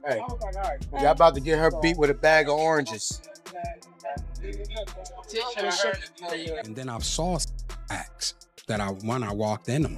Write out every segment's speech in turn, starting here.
Hey, y'all about to get her beat with a bag of oranges. And then I saw acts that I walked in on.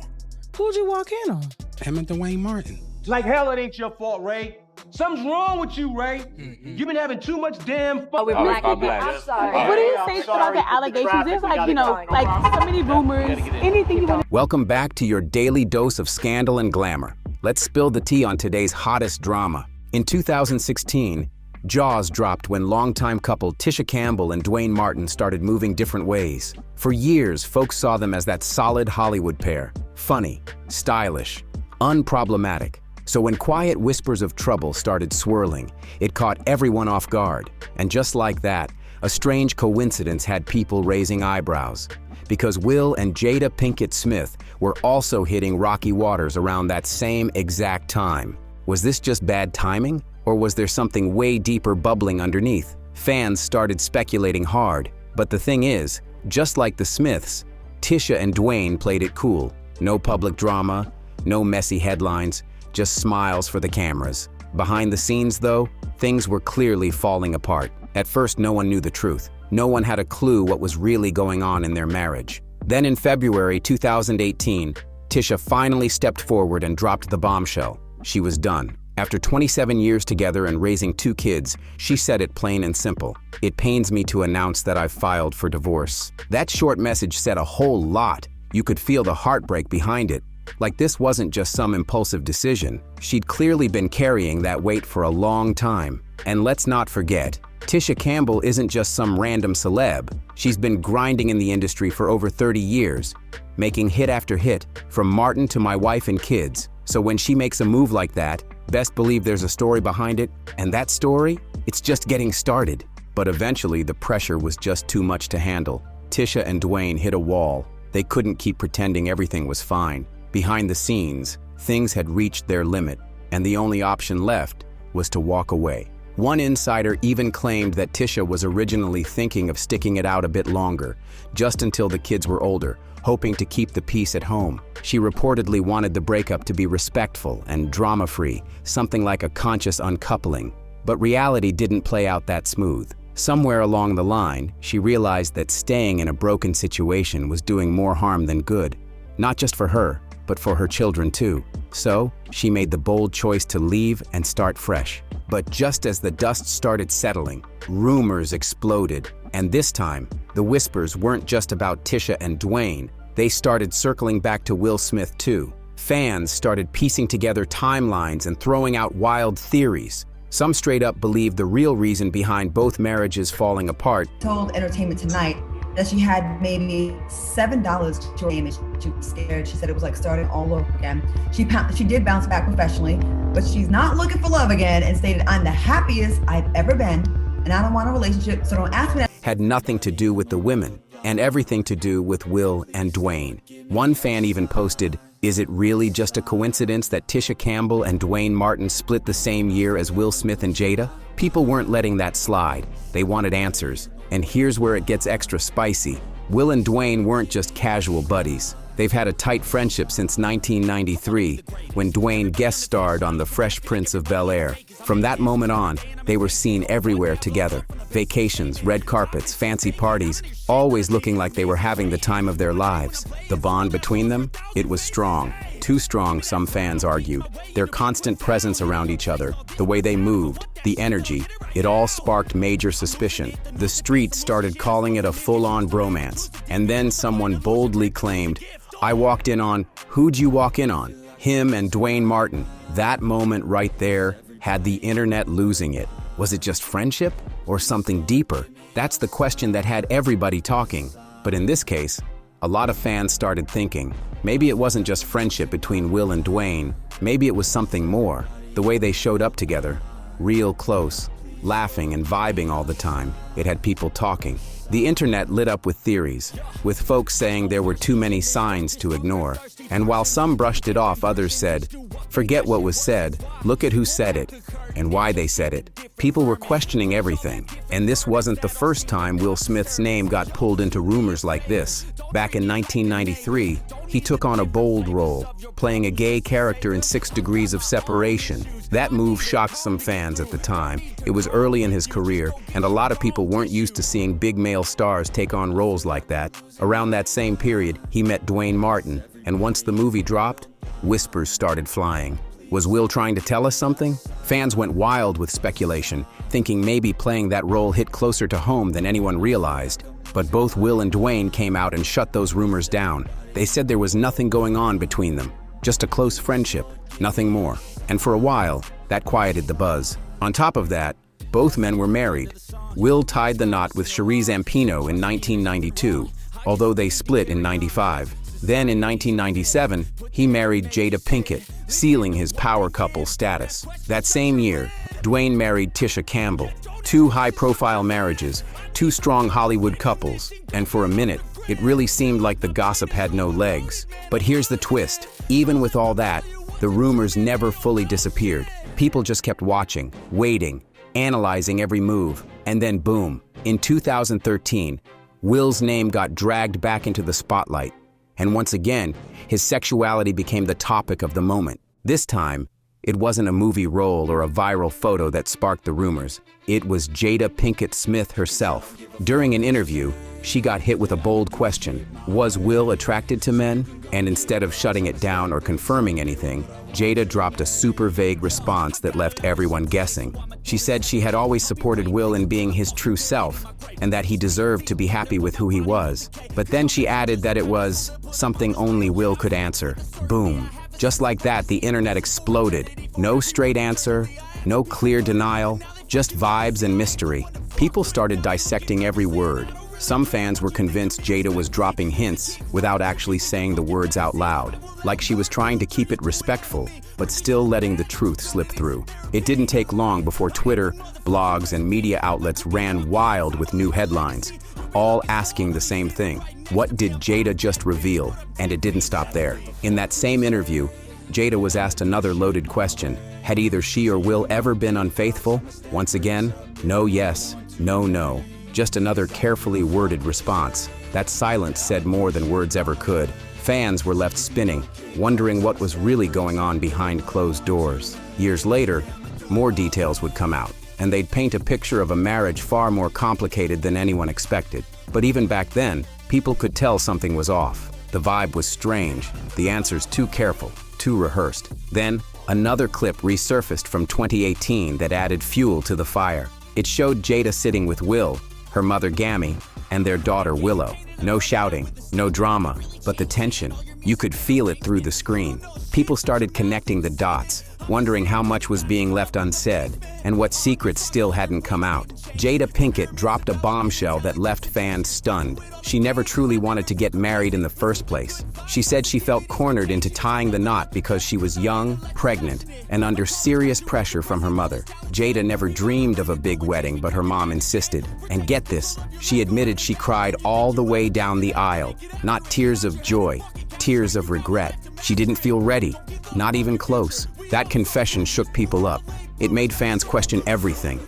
Who'd you walk in on? Him and Duane Martin. Like hell, it ain't your fault, Ray. Something's wrong with you, Ray. You've been having too much damn fun. I'm sorry. What do you say about the allegations? There's like, like so many rumors, anything you want to... Welcome back to your daily dose of scandal and glamour. Let's spill the tea on today's hottest drama. In 2016, jaws dropped when longtime couple Tisha Campbell and Duane Martin started moving different ways. For years, folks saw them as that solid Hollywood pair. Funny, stylish, unproblematic. So when quiet whispers of trouble started swirling, it caught everyone off guard. And just like that, a strange coincidence had people raising eyebrows. Because Will and Jada Pinkett Smith were also hitting rocky waters around that same exact time. Was this just bad timing? Or was there something way deeper bubbling underneath? Fans started speculating hard. But the thing is, just like the Smiths, Tisha and Duane played it cool. No public drama, no messy headlines, just smiles for the cameras. Behind the scenes, though, things were clearly falling apart. At first, no one knew the truth. No one had a clue what was really going on in their marriage. Then in February 2018, Tisha finally stepped forward and dropped the bombshell. She was done. After 27 years together and raising 2 kids, she said it plain and simple. "It pains me to announce that I've filed for divorce." That short message said a whole lot. You could feel the heartbreak behind it. Like this wasn't just some impulsive decision. She'd clearly been carrying that weight for a long time. And let's not forget, Tisha Campbell isn't just some random celeb. She's been grinding in the industry for over 30 years, making hit after hit, from Martin to My Wife and Kids. So when she makes a move like that, best believe there's a story behind it. And that story? It's just getting started. But eventually, the pressure was just too much to handle. Tisha and Duane hit a wall. They couldn't keep pretending everything was fine. Behind the scenes, things had reached their limit, and the only option left was to walk away. One insider even claimed that Tisha was originally thinking of sticking it out a bit longer, just until the kids were older, hoping to keep the peace at home. She reportedly wanted the breakup to be respectful and drama-free, something like a conscious uncoupling. But reality didn't play out that smooth. Somewhere along the line, she realized that staying in a broken situation was doing more harm than good, not just for her, but for her children too. So, she made the bold choice to leave and start fresh. But just as the dust started settling, rumors exploded. And this time, the whispers weren't just about Tisha and Duane. They started circling back to Will Smith too. Fans started piecing together timelines and throwing out wild theories. Some straight up believed the real reason behind both marriages falling apart. Told Entertainment Tonight that she had maybe $7 to her damage. She was scared. She said it was like starting all over again. She did bounce back professionally, but she's not looking for love again and stated, "I'm the happiest I've ever been, and I don't want a relationship, so don't ask me that." Had nothing to do with the women, and everything to do with Will and Duane. One fan even posted, "Is it really just a coincidence that Tisha Campbell and Duane Martin split the same year as Will Smith and Jada?" People weren't letting that slide. They wanted answers. And here's where it gets extra spicy. Will and Duane weren't just casual buddies. They've had a tight friendship since 1993, when Duane guest starred on The Fresh Prince of Bel-Air. From that moment on, they were seen everywhere together. Vacations, red carpets, fancy parties, always looking like they were having the time of their lives. The bond between them? It was strong. Too strong, some fans argued. Their constant presence around each other, the way they moved, the energy, it all sparked major suspicion. The streets started calling it a full-on bromance. And then someone boldly claimed, "I walked in on..." Who'd you walk in on? Him and Duane Martin. That moment right there had the internet losing it. Was it just friendship or something deeper? That's the question that had everybody talking. But in this case, a lot of fans started thinking, maybe it wasn't just friendship between Will and Duane. Maybe it was something more. The way they showed up together, real close, laughing and vibing all the time. It had people talking. The internet lit up with theories, with folks saying there were too many signs to ignore. And while some brushed it off, others said, Forget what was said, look at who said it and why they said it. People were questioning everything, and this wasn't the first time Will Smith's name got pulled into rumors like this. Back in 1993, he took on a bold role, playing a gay character in 6 Degrees of Separation. That move shocked some fans at the time. It was early in his career, and a lot of people weren't used to seeing big male stars take on roles like that. Around that same period, he met Duane Martin, and once the movie dropped, whispers started flying. Was Will trying to tell us something? Fans went wild with speculation, thinking maybe playing that role hit closer to home than anyone realized. But both Will and Duane came out and shut those rumors down. They said there was nothing going on between them, just a close friendship, nothing more. And for a while, that quieted the buzz. On top of that, both men were married. Will tied the knot with Cherie Zampino in 1992, although they split in '95. Then in 1997, he married Jada Pinkett, sealing his power couple status. That same year, Duane married Tisha Campbell. 2 high-profile marriages, 2 strong Hollywood couples, and for a minute, it really seemed like the gossip had no legs. But here's the twist. Even with all that, the rumors never fully disappeared. People just kept watching, waiting, analyzing every move, and then boom. In 2013, Will's name got dragged back into the spotlight. And once again, his sexuality became the topic of the moment. This time, it wasn't a movie role or a viral photo that sparked the rumors. It was Jada Pinkett Smith herself. During an interview, she got hit with a bold question. Was Will attracted to men? And instead of shutting it down or confirming anything, Jada dropped a super vague response that left everyone guessing. She said she had always supported Will in being his true self, and that he deserved to be happy with who he was. But then she added that it was something only Will could answer. Boom. Just like that, the internet exploded. No straight answer, no clear denial, just vibes and mystery. People started dissecting every word. Some fans were convinced Jada was dropping hints without actually saying the words out loud, like she was trying to keep it respectful, but still letting the truth slip through. It didn't take long before Twitter, blogs, and media outlets ran wild with new headlines, all asking the same thing. What did Jada just reveal? And it didn't stop there. In that same interview, Jada was asked another loaded question. Had either she or Will ever been unfaithful? Once again, no yes, no no. Just another carefully worded response. That silence said more than words ever could. Fans were left spinning, wondering what was really going on behind closed doors. Years later, more details would come out, and they'd paint a picture of a marriage far more complicated than anyone expected. But even back then, people could tell something was off. The vibe was strange, the answers too careful, too rehearsed. Then, another clip resurfaced from 2018 that added fuel to the fire. It showed Jada sitting with Will, her mother Gammy, and their daughter Willow. No shouting, no drama, but the tension. You could feel it through the screen. People started connecting the dots, wondering how much was being left unsaid and what secrets still hadn't come out. Jada Pinkett dropped a bombshell that left fans stunned. She never truly wanted to get married in the first place. She said she felt cornered into tying the knot because she was young, pregnant, and under serious pressure from her mother. Jada never dreamed of a big wedding, but her mom insisted. And get this, she admitted she cried all the way down the aisle. Not tears of joy, tears of regret. She didn't feel ready, not even close. That confession shook people up. It made fans question everything.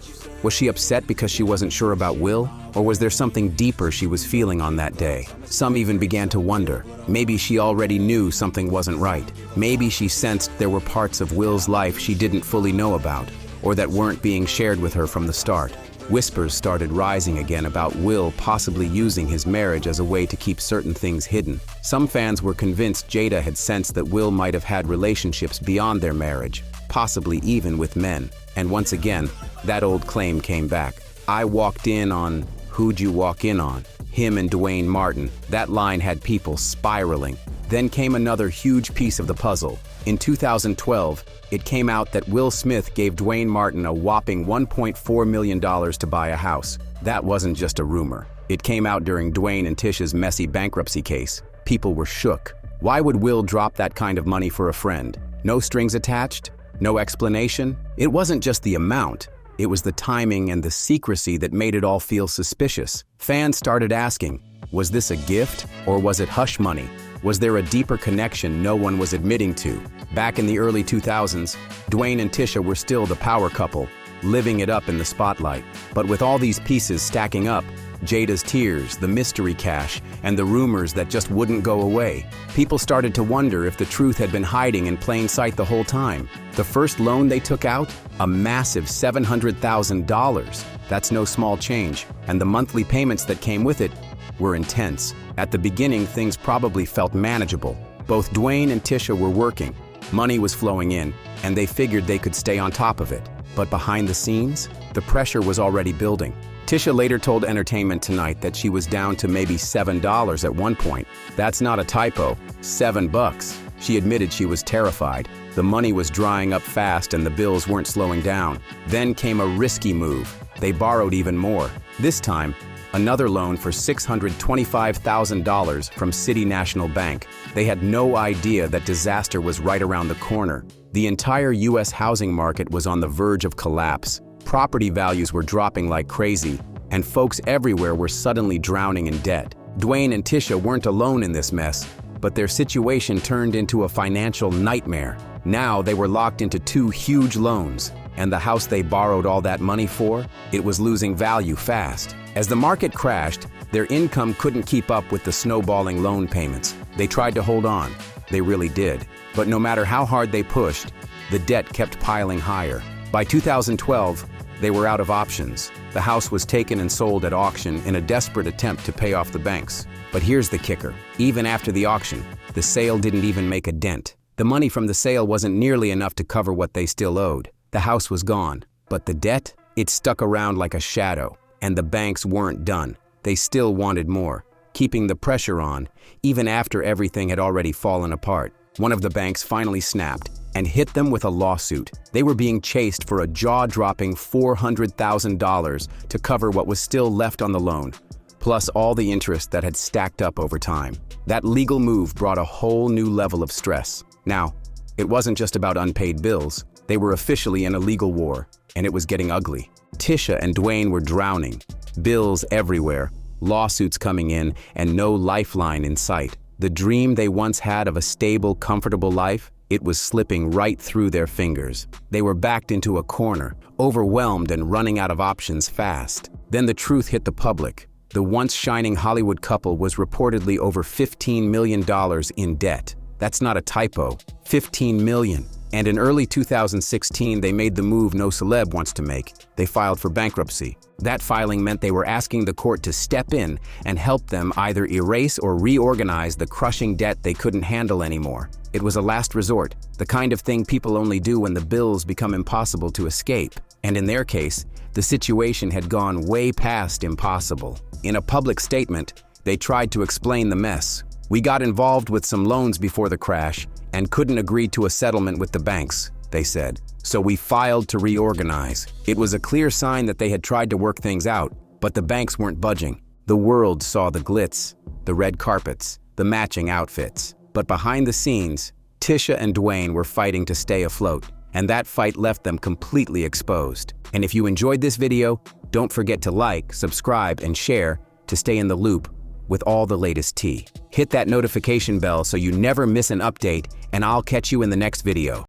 Was she upset because she wasn't sure about Will? Or was there something deeper she was feeling on that day? Some even began to wonder. Maybe she already knew something wasn't right. Maybe she sensed there were parts of Will's life she didn't fully know about, or that weren't being shared with her from the start. Whispers started rising again about Will possibly using his marriage as a way to keep certain things hidden. Some fans were convinced Jada had sensed that Will might have had relationships beyond their marriage, possibly even with men. And once again, that old claim came back. I walked in on, who'd you walk in on? Him and Duane Martin. That line had people spiraling. Then came another huge piece of the puzzle. In 2012, it came out that Will Smith gave Duane Martin a whopping $1.4 million to buy a house. That wasn't just a rumor. It came out during Duane and Tisha's messy bankruptcy case. People were shook. Why would Will drop that kind of money for a friend? No strings attached? No explanation? It wasn't just the amount. It was the timing and the secrecy that made it all feel suspicious. Fans started asking, was this a gift or was it hush money? Was there a deeper connection no one was admitting to? Back in the early 2000s, Duane and Tisha were still the power couple, living it up in the spotlight. But with all these pieces stacking up, Jada's tears, the mystery cash, and the rumors that just wouldn't go away, people started to wonder if the truth had been hiding in plain sight the whole time. The first loan they took out? A massive $700,000. That's no small change, and the monthly payments that came with it were intense. At the beginning, things probably felt manageable. Both Duane and Tisha were working, money was flowing in, and they figured they could stay on top of it. But behind the scenes, the pressure was already building. Tisha later told Entertainment Tonight that she was down to maybe $7 at one point. That's not a typo, $7. She admitted she was terrified. The money was drying up fast and the bills weren't slowing down. Then came a risky move. They borrowed even more. This time, another loan for $625,000 from City National Bank. They had no idea that disaster was right around the corner. The entire U.S. housing market was on the verge of collapse. Property values were dropping like crazy, and folks everywhere were suddenly drowning in debt. Duane and Tisha weren't alone in this mess, but their situation turned into a financial nightmare. Now they were locked into 2 huge loans, and the house they borrowed all that money for, it was losing value fast. As the market crashed, their income couldn't keep up with the snowballing loan payments. They tried to hold on. They really did. But no matter how hard they pushed, the debt kept piling higher. By 2012, they were out of options. The house was taken and sold at auction in a desperate attempt to pay off the banks. But here's the kicker. Even after the auction, the sale didn't even make a dent. The money from the sale wasn't nearly enough to cover what they still owed. The house was gone. But the debt? It stuck around like a shadow. And the banks weren't done. They still wanted more, keeping the pressure on, even after everything had already fallen apart. One of the banks finally snapped and hit them with a lawsuit. They were being chased for a jaw-dropping $400,000 to cover what was still left on the loan, plus all the interest that had stacked up over time. That legal move brought a whole new level of stress. Now, it wasn't just about unpaid bills. They were officially in a legal war, and it was getting ugly. Tisha and Duane were drowning. Bills everywhere, lawsuits coming in, and no lifeline in sight. The dream they once had of a stable, comfortable life, it was slipping right through their fingers. They were backed into a corner, overwhelmed and running out of options fast. Then the truth hit the public. The once shining Hollywood couple was reportedly over $15 million in debt. That's not a typo, $15 million. And in early 2016, they made the move no celeb wants to make. They filed for bankruptcy. That filing meant they were asking the court to step in and help them either erase or reorganize the crushing debt they couldn't handle anymore. It was a last resort, the kind of thing people only do when the bills become impossible to escape. And in their case, the situation had gone way past impossible. In a public statement, they tried to explain the mess. "We got involved with some loans before the crash and couldn't agree to a settlement with the banks," they said. "So we filed to reorganize." It was a clear sign that they had tried to work things out, but the banks weren't budging. The world saw the glitz, the red carpets, the matching outfits. But behind the scenes, Tisha and Duane were fighting to stay afloat, and that fight left them completely exposed. And if you enjoyed this video, don't forget to like, subscribe, and share to stay in the loop with all the latest tea. Hit that notification bell so you never miss an update, and I'll catch you in the next video.